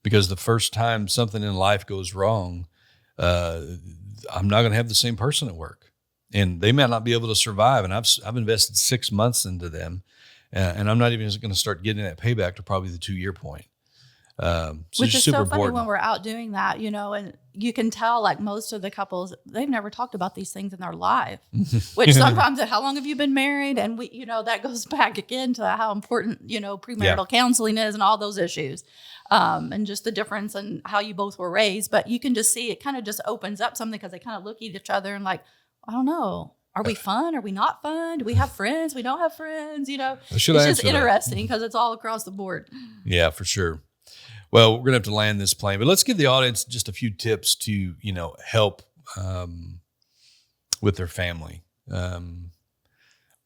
because the first time something in life goes wrong, I'm not going to have the same person at work, and they may not be able to survive. And I've invested 6 months into them, and I'm not even going to start getting that payback to probably the 2-year point. Which is so funny when we're out doing that, and you can tell, like, most of the couples, they've never talked about these things in their life, which sometimes, how long have you been married? And we, that goes back again to how important, premarital counseling is and all those issues. And just the difference in how you both were raised. But you can just see it kind of just opens up something, because they kind of look at each other and like, I don't know. Are we fun? Are we not fun? Do we have friends? We don't have friends, It's just interesting because it's all across the board. Yeah, for sure. Well, we're going to have to land this plane, but let's give the audience just a few tips to, help with their family.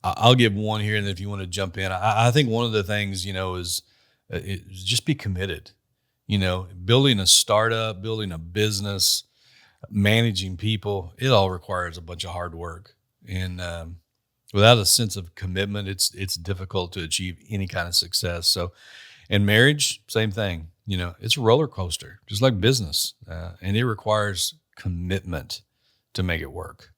I'll give one here, and then if you want to jump in, I think one of the things, is just be committed. Building a startup, building a business, managing people, it all requires a bunch of hard work. And without a sense of commitment, it's difficult to achieve any kind of success. So in marriage, same thing. It's a roller coaster, just like business, and it requires commitment to make it work.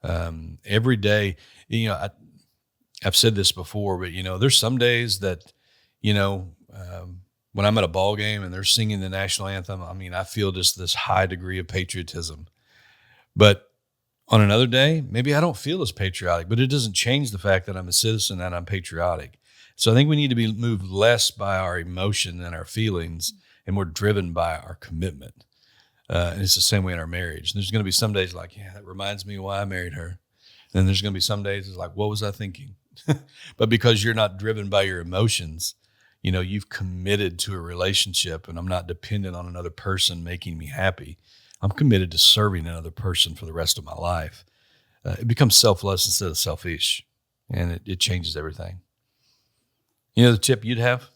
Every day, I've said this before, but there's some days that, when I'm at a ball game and they're singing the national anthem, I feel just this high degree of patriotism. But On another day, maybe I don't feel as patriotic, but it doesn't change the fact that I'm a citizen and I'm patriotic. So I think we need to be moved less by our emotion and our feelings and more driven by our commitment. And it's the same way in our marriage. There's going to be some days like, yeah, that reminds me why I married her. And there's going to be some days it's like, what was I thinking? But because you're not driven by your emotions, you've committed to a relationship, and I'm not dependent on another person making me happy. I'm committed to serving another person for the rest of my life. It becomes selfless instead of selfish, and it changes everything. The tip you'd have?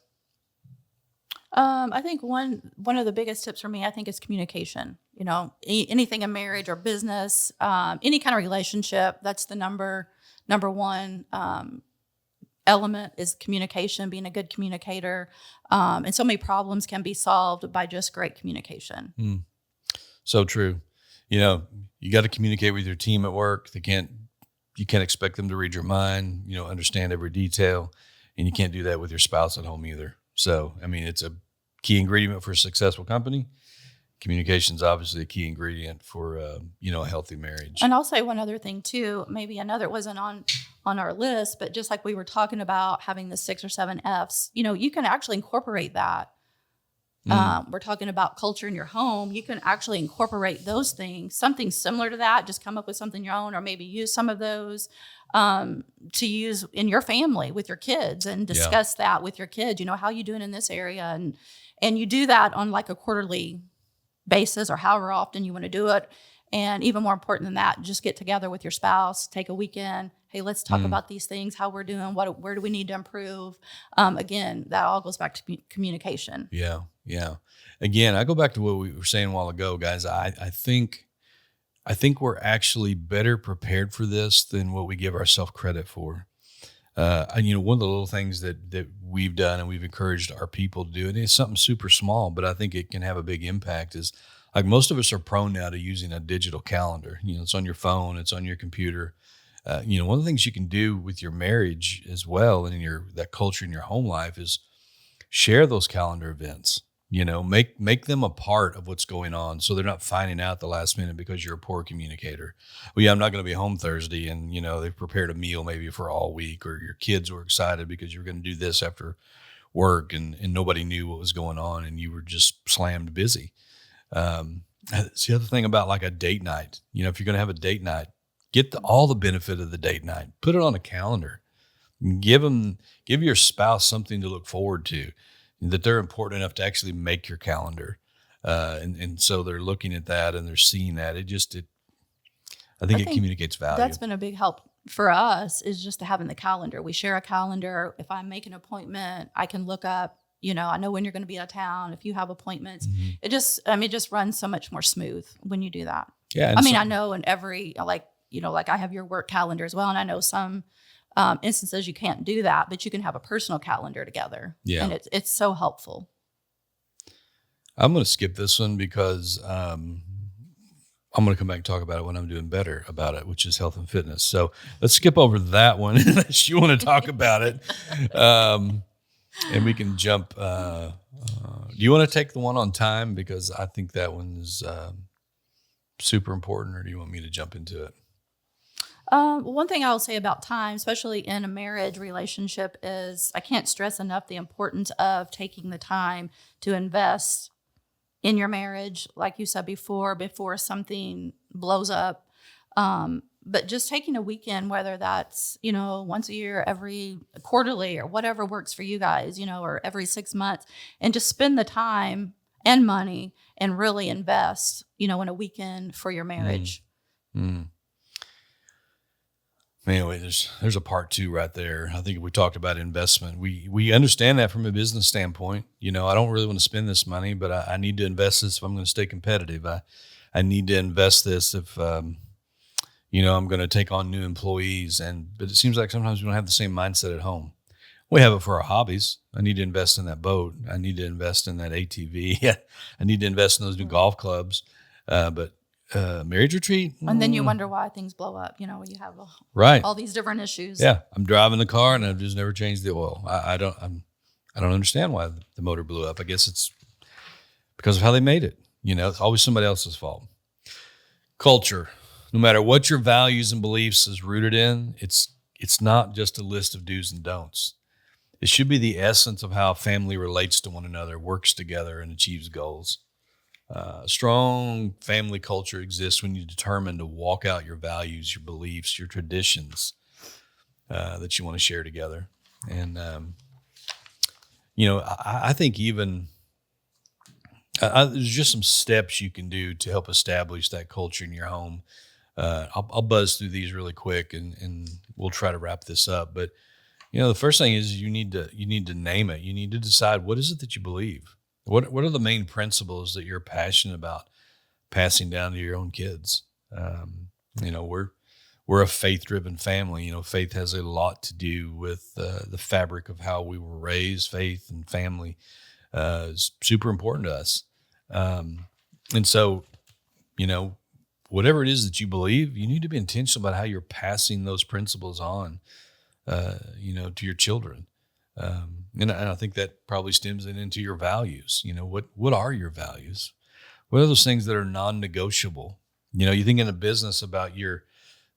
I think one of the biggest tips for me, I think, is communication. Anything in marriage or business, any kind of relationship, that's the number one element is communication, being a good communicator. And so many problems can be solved by just great communication. So true. You got to communicate with your team at work. You can't expect them to read your mind, understand every detail, and you can't do that with your spouse at home either. So, it's a key ingredient for a successful company. Communication is obviously a key ingredient for, a healthy marriage. And I'll say one other thing too, maybe another wasn't on our list, but just like we were talking about having the 6 or 7 F's, you can actually incorporate that. We're talking about culture in your home. You can actually incorporate those things, something similar to that, just come up with something your own, or maybe use some of those to use in your family with your kids and discuss that with your kids, how you doing in this area. And you do that on like a quarterly basis or however often you want to do it. And even more important than that, just get together with your spouse, take a weekend. Hey, let's talk about these things, how we're doing, where do we need to improve? Again, that all goes back to communication. Yeah. Again, I go back to what we were saying a while ago, guys. I think we're actually better prepared for this than what we give ourselves credit for. And one of the little things that we've done and we've encouraged our people to do, and it's something super small, but I think it can have a big impact, is like most of us are prone now to using a digital calendar. It's on your phone, it's on your computer. One of the things you can do with your marriage as well, and in that culture in your home life, is share those calendar events. Make them a part of what's going on, so they're not finding out the last minute because you're a poor communicator. Well, yeah, I'm not going to be home Thursday, and they've prepared a meal maybe for all week, or your kids were excited because you're going to do this after work, and nobody knew what was going on, and you were just slammed busy. It's the other thing about like a date night. If you're going to have a date night, get all the benefit of the date night. Put it on a calendar. Give your spouse something to look forward to, that they're important enough to actually make your calendar. And so they're looking at that and they're seeing that. I think it communicates value. That's been a big help for us, is just having the calendar. We share a calendar. If I make an appointment, I can look up, I know when you're going to be out of town. If you have appointments, it just runs so much more smooth when you do that. Yeah. I know in every, like I have your work calendar as well. And I know some instances you can't do that, but you can have a personal calendar together. Yeah. And it's so helpful. I'm going to skip this one because I'm going to come back and talk about it when I'm doing better about it, which is health and fitness. So let's skip over that one unless you want to talk about it. And we can jump. Do you want to take the one on time? Because I think that one is super important, or do you want me to jump into it? One thing I'll say about time, especially in a marriage relationship, is I can't stress enough the importance of taking the time to invest in your marriage, like you said before something blows up. But just taking a weekend, whether that's, once a year, every quarterly, or whatever works for you guys, or every 6 months, and just spend the time and money and really invest, in a weekend for your marriage. Anyway, there's a part 2 right there. I think we talked about investment. We understand that from a business standpoint. I don't really want to spend this money, but I need to invest this if I'm going to stay competitive. I need to invest this if I'm going to take on new employees. But it seems like sometimes we don't have the same mindset at home. We have it for our hobbies. I need to invest in that boat. I need to invest in that ATV. I need to invest in those new golf clubs. But marriage retreat. And then you wonder why things blow up, you have all these different issues. Yeah. I'm driving the car and I've just never changed the oil. I don't understand why the motor blew up. I guess it's because of how they made it. It's always somebody else's fault. Culture. no matter what your values and beliefs is rooted in, it's not just a list of do's and don'ts. It should be the essence of how a family relates to one another, works together, and achieves goals. A strong family culture exists when you determine to walk out your values, your beliefs, your traditions that you want to share together. And, I think even there's just some steps you can do to help establish that culture in your home. I'll buzz through these really quick and we'll try to wrap this up. But, the first thing is you need to name it. You need to decide, what is it that you believe? What are the main principles that you're passionate about passing down to your own kids? We're a faith-driven family. Faith has a lot to do with the fabric of how we were raised. Faith and family is super important to us. And so, whatever it is that you believe, you need to be intentional about how you're passing those principles on, to your children. And I think that probably stems into your values. What are your values? What are those things that are non-negotiable? You think in a business about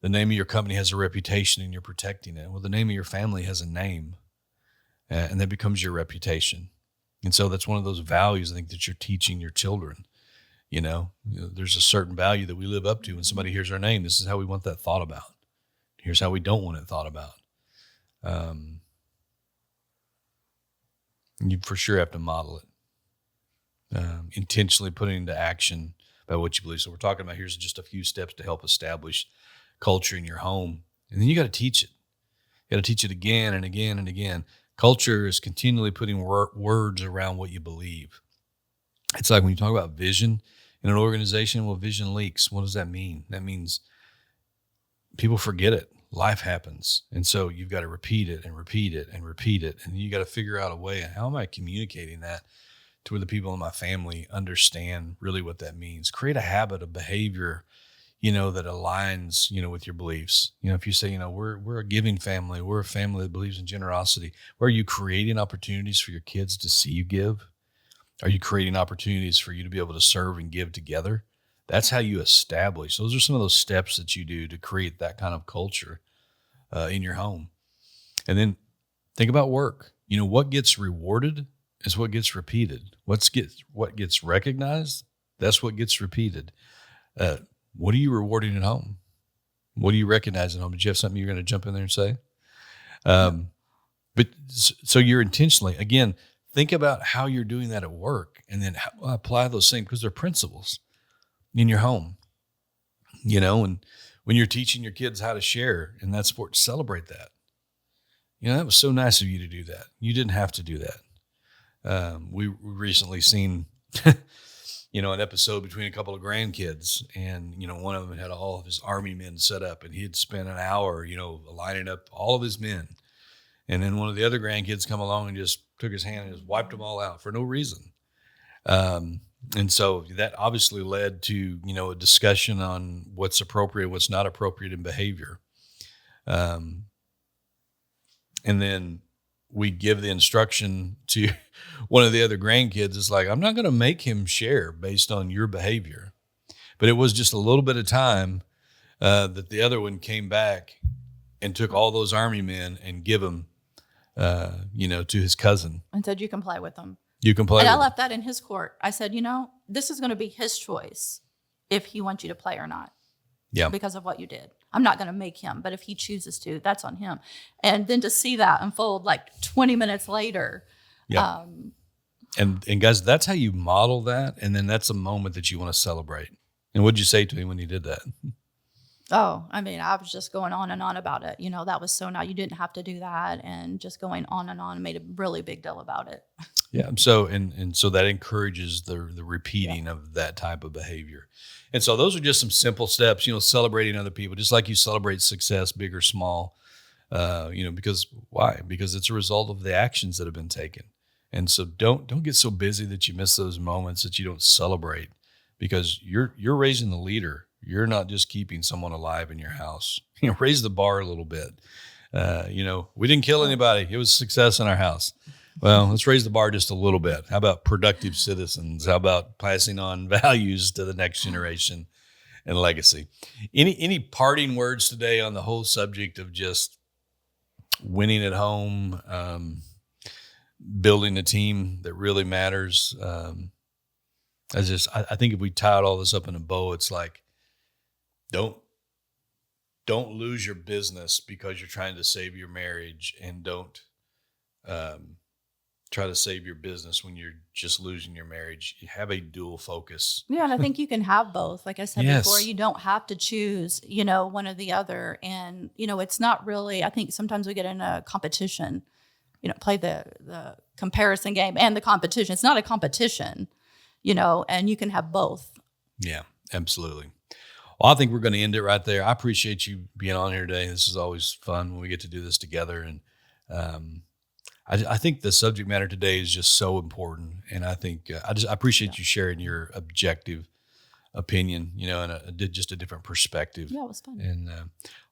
the name of your company has a reputation and you're protecting it. Well, the name of your family has a name, and that becomes your reputation. And so that's one of those values I think that you're teaching your children. There's a certain value that we live up to. When somebody hears our name, this is how we want that thought about. Here's how we don't want it thought about. You for sure have to model it, intentionally putting into action about what you believe. So we're talking about, here's just a few steps to help establish culture in your home. And then you got to teach it. You got to teach it again and again and again. Culture is continually putting words around what you believe. It's like when you talk about vision in an organization, well, vision leaks. What does that mean? That means people forget it. Life happens. And so you've got to repeat it and repeat it and repeat it. And you got to figure out a way, how am I communicating that to where the people in my family understand really what that means? Create a habit of behavior, that aligns, with your beliefs. If you say, we're a giving family, we're a family that believes in generosity, where are you creating opportunities for your kids to see you give? Are you creating opportunities for you to be able to serve and give together? That's how you establish. Those are some of those steps that you do to create that kind of culture in your home. And then think about work. What gets rewarded is what gets repeated. What gets recognized, that's what gets repeated. What are you rewarding at home? What do you recognize at home? Did you have something you're going to jump in there and say? But so you're intentionally, again, think about how you're doing that at work, and then apply those same, because they're principles in your home, and when you're teaching your kids how to share in that sport, celebrate that. That was so nice of you to do that. You didn't have to do that. We recently seen, an episode between a couple of grandkids, and, one of them had all of his army men set up, and he had spent an hour, lining up all of his men. And then one of the other grandkids come along and just took his hand and just wiped them all out for no reason. And so that obviously led to, a discussion on what's appropriate, what's not appropriate in behavior. And then we give the instruction to one of the other grandkids. It's like, I'm not going to make him share based on your behavior. But it was just a little bit of time that the other one came back and took all those army men and give them, to his cousin. And said, you can play with them. You can play. And I left that in his court. I said, this is going to be his choice if he wants you to play or not. Yeah. Because of what you did. I'm not going to make him, but if he chooses to, that's on him. And then to see that unfold like 20 minutes later. Yeah. And guys, that's how you model that. And then that's a moment that you want to celebrate. And what'd you say to him when you did that? Oh, I was just going on and on about it. That was so nice. You didn't have to do that. And just going on and on, and made a really big deal about it. Yeah. So, and so that encourages the repeating of that type of behavior. And so those are just some simple steps, celebrating other people, just like you celebrate success, big or small, because why? Because it's a result of the actions that have been taken. And so don't get so busy that you miss those moments, that you don't celebrate, because you're raising the leader. You're not just keeping someone alive in your house. Raise the bar a little bit. We didn't kill anybody. It was success in our house. Well, let's raise the bar just a little bit. How about productive citizens? How about passing on values to the next generation? and legacy. Any parting words today on the whole subject of just winning at home, building a team that really matters? I think if we tied all this up in a bow, it's like, don't lose your business because you're trying to save your marriage, and don't try to save your business when you're just losing your marriage. You have a dual focus. Yeah, and I think you can have both. Like I said before, Yes. you don't have to choose, one or the other. And, it's not really, I think sometimes we get in a competition, play the comparison game and the competition. It's not a competition, and you can have both. Yeah, absolutely. Well, I think we're going to end it right there. I appreciate you being on here today. This is always fun when we get to do this together. And I think the subject matter today is just so important. And I think I appreciate you sharing your objective opinion, and just a different perspective. Yeah, it was fun. And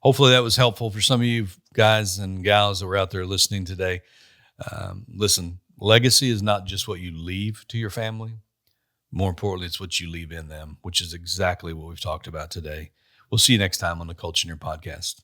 hopefully that was helpful for some of you guys and gals that were out there listening today. Listen, legacy is not just what you leave to your family. More importantly, it's what you leave in them, which is exactly what we've talked about today. We'll see you next time on the Culture-neer podcast.